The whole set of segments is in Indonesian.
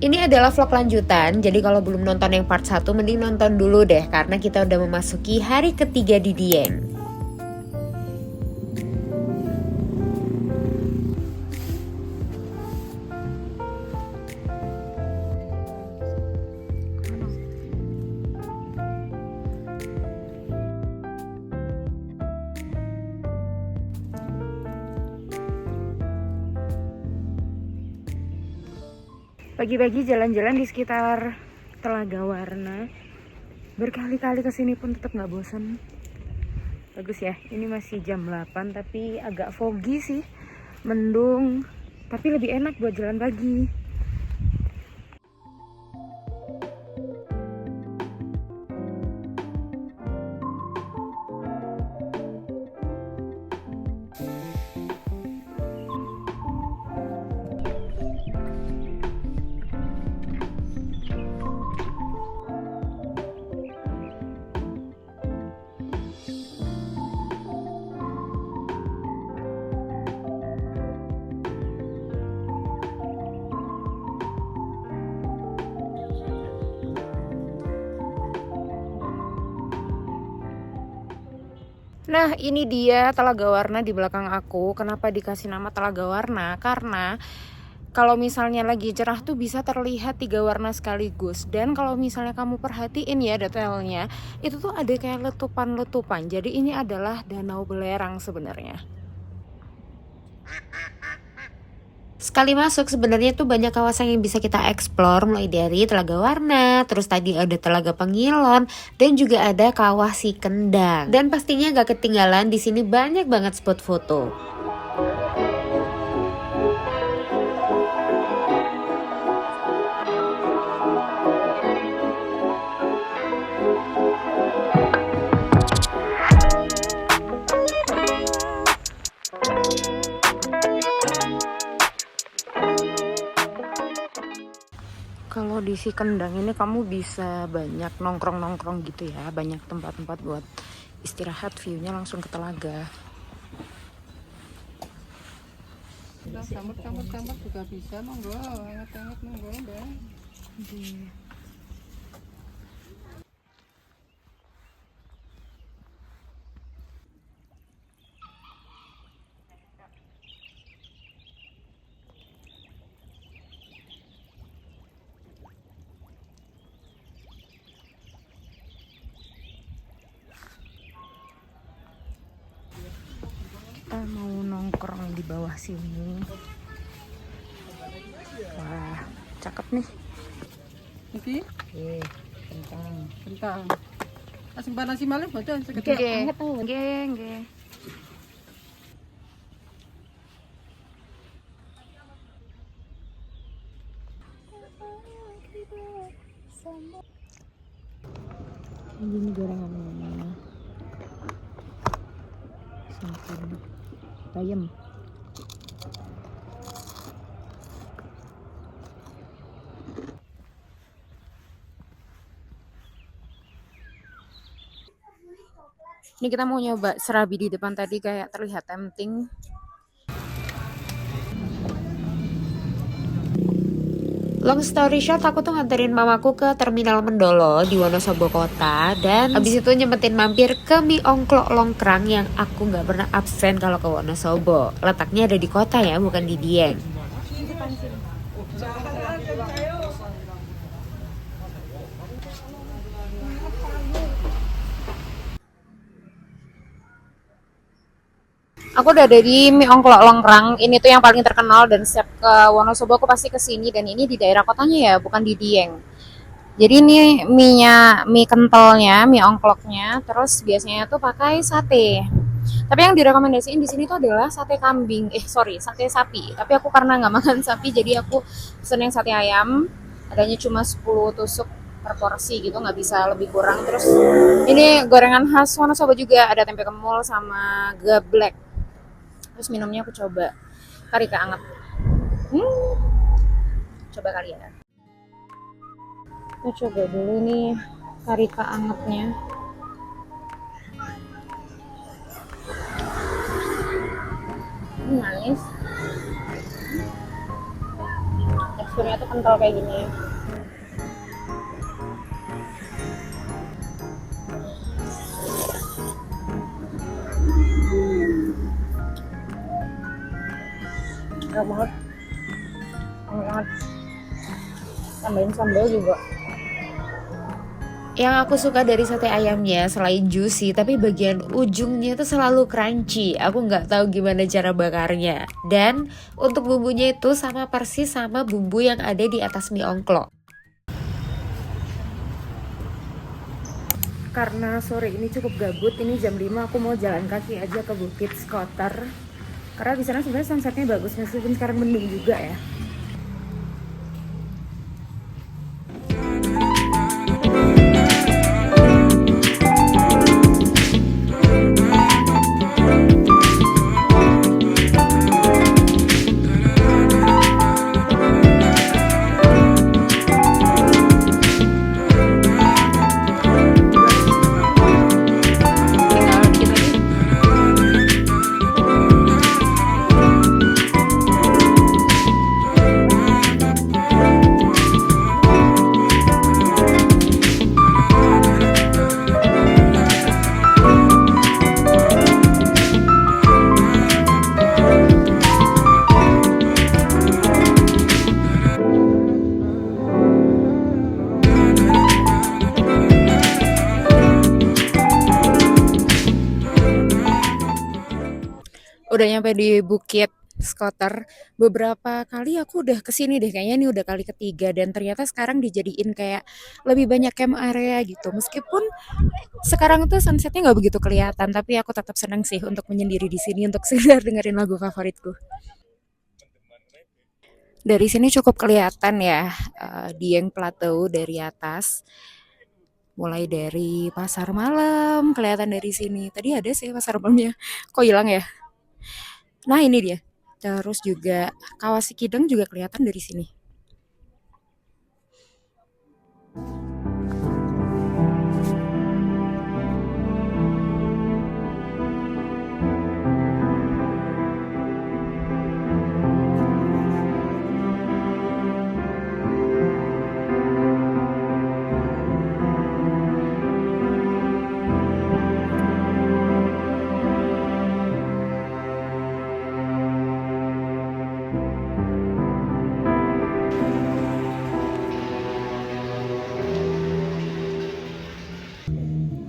Ini adalah vlog lanjutan, jadi kalau belum nonton yang part 1 mending nonton dulu deh, karena kita udah memasuki hari ketiga di Dieng. Pagi-pagi jalan-jalan di sekitar Telaga Warna. Berkali-kali kesini pun tetap nggak bosan. Bagus ya, ini masih jam 8 tapi agak foggy sih. Mendung, tapi lebih enak buat jalan pagi. Nah, ini dia Telaga Warna di belakang aku. Kenapa dikasih nama Telaga Warna? Karena kalau misalnya lagi cerah tuh bisa terlihat 3 warna sekaligus. Dan kalau misalnya kamu perhatiin ya detailnya, itu tuh ada kayak letupan-letupan. Jadi ini adalah danau belerang sebenarnya. Sekali masuk sebenarnya tuh banyak kawasan yang bisa kita explore, mulai dari Telaga Warna, terus tadi ada Telaga Pengilon, dan juga ada Kawah Si Kendang. Dan pastinya gak ketinggalan di sini banyak banget spot foto. Kalau di Si Kendang ini kamu bisa banyak nongkrong-nongkrong gitu ya, banyak tempat-tempat buat istirahat, view-nya langsung ke telaga. Campur juga bisa, monggo, hangat-hangat monggo, Mbak. Kita mau nongkrong di bawah sini. Wah, cakep nih. Iki? Kentang. Asing panasi malih boten segede. Nggih, nggih. Ini gorengannya. Sampai bayam. Ini kita mau nyoba serabi di depan tadi, kayak terlihat tempting. Long story short, aku tuh nganterin mamaku ke Terminal Mendolo di Wonosobo Kota. Dan abis itu nyempetin mampir ke Mie Ongklok Longkrang yang aku gak pernah absen kalau ke Wonosobo. Letaknya ada di kota ya, bukan di Dieng. Aku udah ada di Mie Ongklok Longkrang. Ini tuh yang paling terkenal dan setiap ke Wonosobo aku pasti kesini. Dan ini di daerah kotanya ya, bukan di Dieng. Jadi ini mie kentalnya, mie ongkloknya. Terus biasanya tuh pakai sate. Tapi yang direkomendasiin di sini tuh adalah sate kambing. Sate sapi. Tapi aku karena nggak makan sapi, jadi aku pesen yang sate ayam. Adanya cuma 10 tusuk per porsi gitu, nggak bisa lebih kurang. Terus ini gorengan khas Wonosobo juga, ada tempe kemul sama geblek. Terus minumnya aku coba karika anget. Coba kali ya. Kita coba dulu nih karika angetnya. Manis. teksturnya tuh kental kayak gini. Enak banget, enak banget. Tambahin sambal juga. Yang aku suka dari sate ayamnya selain juicy, tapi bagian ujungnya itu selalu crunchy. Aku nggak tahu gimana cara bakarnya. Dan untuk bumbunya itu sama persis sama bumbu yang ada di atas mie ongklok. Karena sore ini cukup gabut, ini jam 5 aku mau jalan kaki aja ke Bukit Skoter. Karena di sana sebenarnya sunsetnya bagus meskipun sekarang mendung juga ya. Tinggal dikit lagi. Udah nyampe di Bukit Skoter. Beberapa kali aku udah kesini deh, kayaknya ini udah kali ketiga, dan ternyata sekarang dijadiin kayak lebih banyak camp area gitu. Meskipun sekarang tuh sunsetnya nggak begitu kelihatan, tapi aku tetap senang sih untuk menyendiri di sini untuk sekedar dengerin lagu favoritku. Dari sini cukup kelihatan ya, Dieng Plateau dari atas. Mulai dari pasar malam kelihatan dari sini. Tadi ada sih pasar malamnya. Kok hilang ya? Nah, ini dia. Terus juga Kawah Sikidang juga kelihatan dari sini.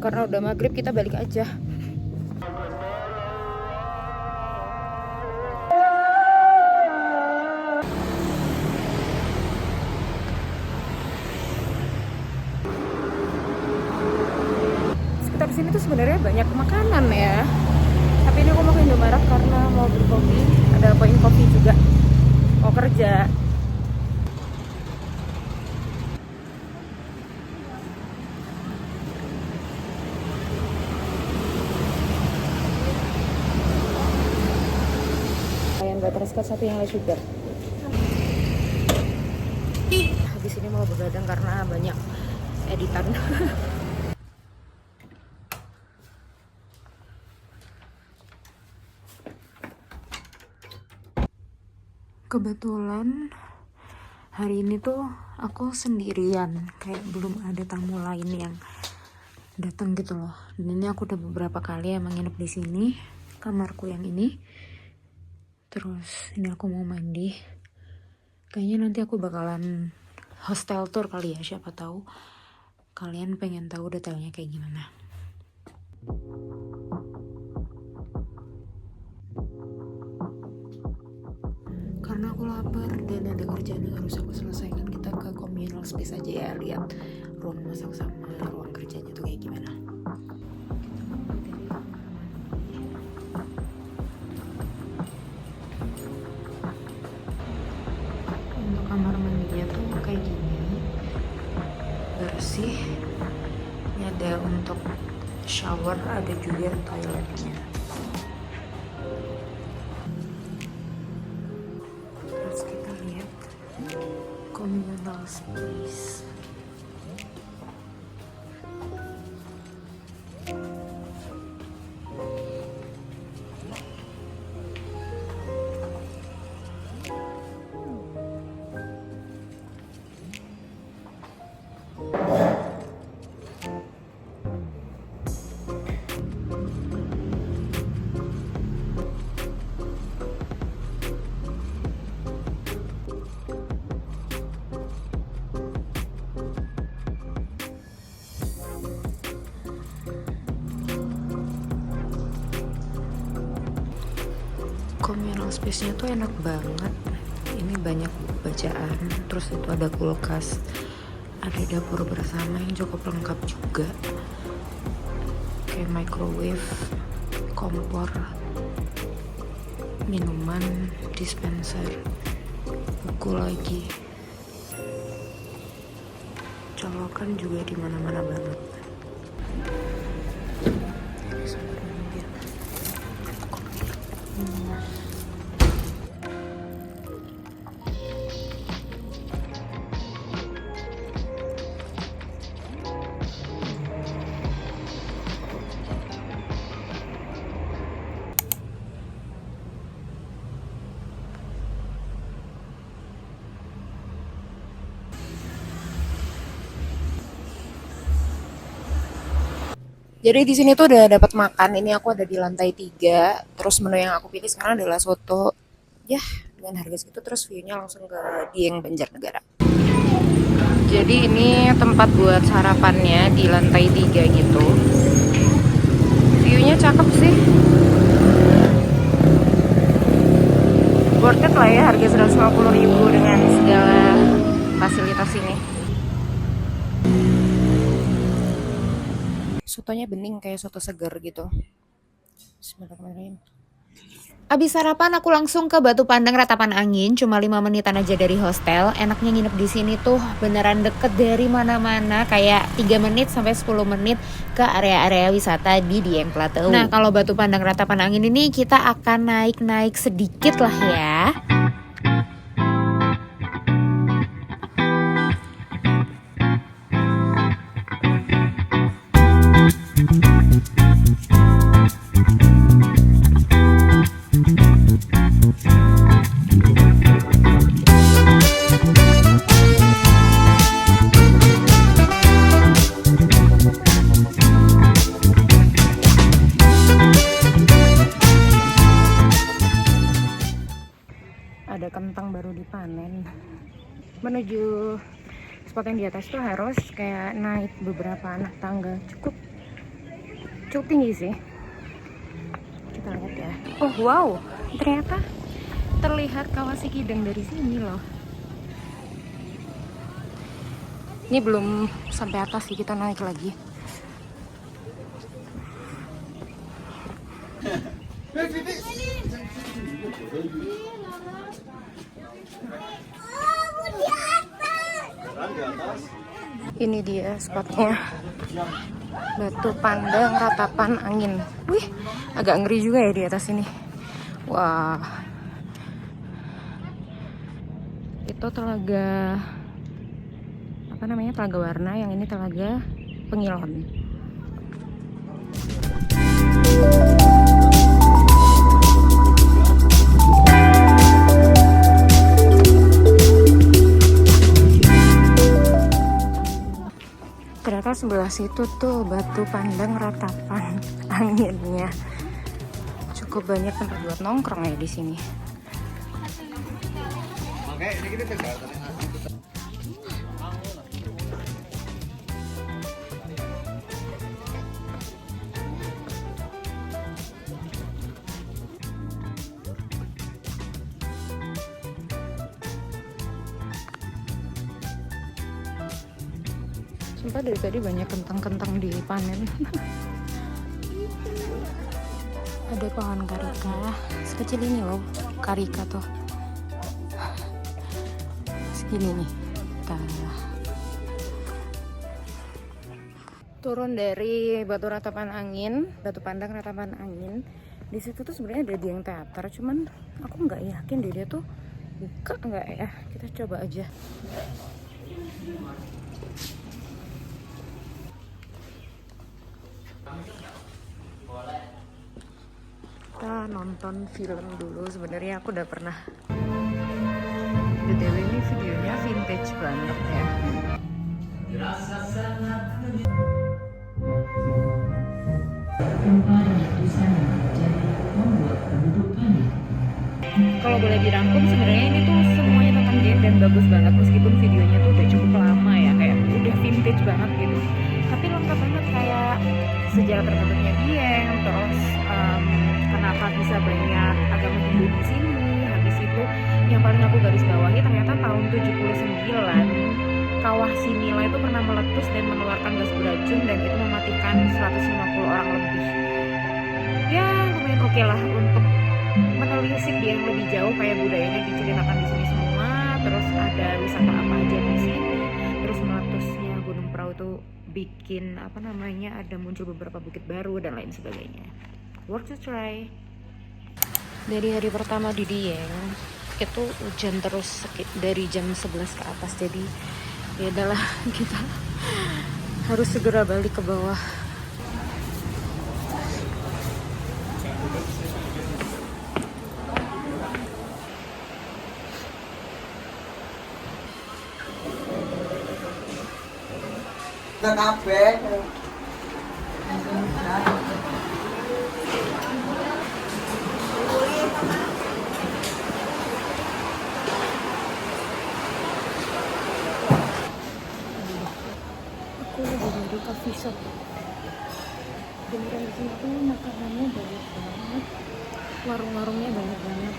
Karena udah maghrib kita balik aja. Sekitar sini tuh sebenarnya banyak makanan ya. Tapi ini aku mau ke Indomaret karena mau beli kopi. Ada poin kopi juga. Mau kerja. Lumayan butterscotch satu yang less sugar. Habis ini mau begadang karena banyak editan. Kebetulan hari ini tuh aku sendirian, kayak belum ada tamu lain yang datang gitu loh. Dan ini aku udah beberapa kali emang nginep di sini, kamarku yang ini. Terus ini aku mau mandi. Kayaknya nanti aku bakalan hostel tour kali ya, siapa tahu kalian pengen tahu detailnya kayak gimana. Karena aku lapar dan ada kerjaan yang harus aku selesaikan, kita ke communal space aja ya, lihat ruang masak sama ruang kerjanya tuh kayak gimana. Untuk kamar mandinya tuh kayak gini, bersih. Ini ada untuk shower, ada juga toiletnya. Terus kita lihat communal space. Communal space-nya tuh enak banget. Ini banyak buku bacaan, terus itu ada kulkas, ada dapur bersama yang cukup lengkap juga, kayak microwave, kompor, minuman, dispenser, buku lagi, colokan juga di mana-mana banget. Jadi di sini tuh udah dapat makan. Ini aku ada di lantai 3. Terus menu yang aku pilih sekarang adalah soto. Ya, dengan harga segitu terus view-nya langsung ke Dieng Banjarnegara. Jadi ini tempat buat sarapannya di lantai 3 gitu. View-nya cakep sih. Worth it lah ya, harga 150.000 dengan segala fasilitas ini. Sotonya bening kayak soto seger gitu. Bismillahirrahmanirrahim. Abis sarapan aku langsung ke Batu Pandang Ratapan Angin, cuma 5 menitan aja dari hostel. Enaknya nginep di sini tuh beneran deket dari mana-mana, kayak 3 menit sampai 10 menit ke area-area wisata di Dieng Plateau. Nah, kalau Batu Pandang Ratapan Angin ini kita akan naik-naik sedikit lah ya. Ada kentang baru dipanen. Menuju spot yang di atas tuh harus kayak naik beberapa anak tangga. Cukup tinggi sih. Kita lihat ya. Oh wow, ternyata terlihat Kawah Sikidang dari sini loh. Ini belum sampai atas sih, kita naik lagi. Ini dia spotnya, Batu Pandang Ratapan Angin. Wih, agak ngeri juga ya di atas ini. Wah, itu telaga apa namanya, telaga warna. Yang ini telaga Pengilon. Ternyata sebelah situ tuh Batu Pandang Ratapan Anginnya. Cukup banyak tempat buat nongkrong ya di sini. Sumpah dari tadi banyak kentang-kentang dipanen. Ada pohon karika sekecil ini loh, karika tuh segini nih. Turun dari Batu Pandang Ratapan Angin. Di situ tuh sebenarnya ada Dieng Teater, cuman aku nggak yakin deh dia tuh buka nggak ya. Kita coba aja. Kita nonton film dulu. Sebenarnya aku udah pernah. BTW ini videonya vintage banget ya. Kalau boleh dirangkum, sebenarnya ini tuh semuanya tentang Dieng dan bagus banget, meskipun videonya tuh udah cukup lama ya, kayak udah vintage banget gitu. Tapi lengkap banget, kayak sejarah terbentuknya Dieng, terus kenapa bisa banyak agama Hindu kawah Sinila itu pernah meletus dan mengeluarkan gas beracun dan itu mematikan 150 orang lebih. Ya lumayan oke lah untuk menelisik dia yang lebih jauh, kayak budayanya diceritakan di sini semua, terus ada wisata apa aja di sini, terus meletusnya Gunung Prau itu bikin apa namanya, ada muncul beberapa bukit baru dan lain sebagainya. Worth to try. Dari hari pertama di Dieng itu hujan terus dari jam 11 ke atas, jadi ya adalah kita harus segera balik ke bawah. Nggak kabeh. Aku lagi di coffee shop. Beneran di sini tuh makanannya banyak banget, warung-warungnya banyak banget.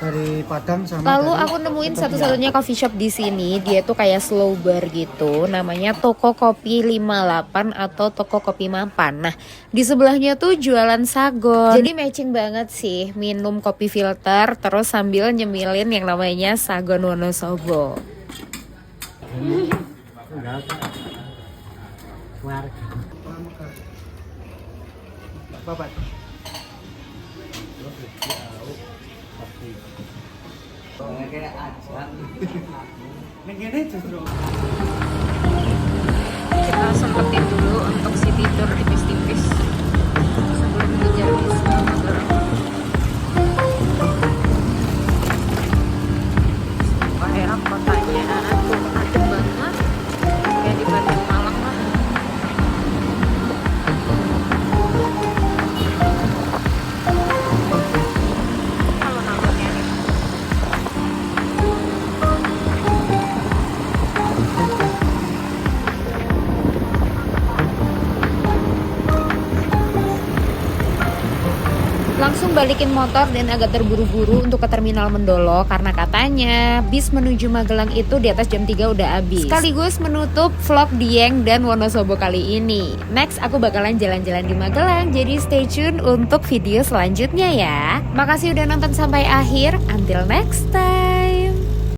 Dari Padang sama Lalu dari aku nemuin Tepian. satu-satunya coffee shop di sini. Dia tuh kayak slow bar gitu. Namanya Toko Kopi 58 atau Toko Kopi Mapan. Nah, di sebelahnya tuh jualan sagon. Jadi matching banget sih, minum kopi filter terus sambil nyemilin yang namanya sagon Wonosobo. Bapak. Kita sempetin dulu untuk city tour tipis-tipis sebelum ngejar bis Magelang. Kayak kotanya tuh adem banget, kayak di Bandung Malang lah. Alun-alunnya nih. Langsung balikin motor dan agak terburu-buru untuk ke terminal Mendolo karena katanya bis menuju Magelang itu di atas jam 3 udah habis. Sekaligus menutup vlog Dieng dan Wonosobo kali ini. Next aku bakalan jalan-jalan di Magelang, jadi stay tune untuk video selanjutnya ya. Makasih udah nonton sampai akhir. Until next time.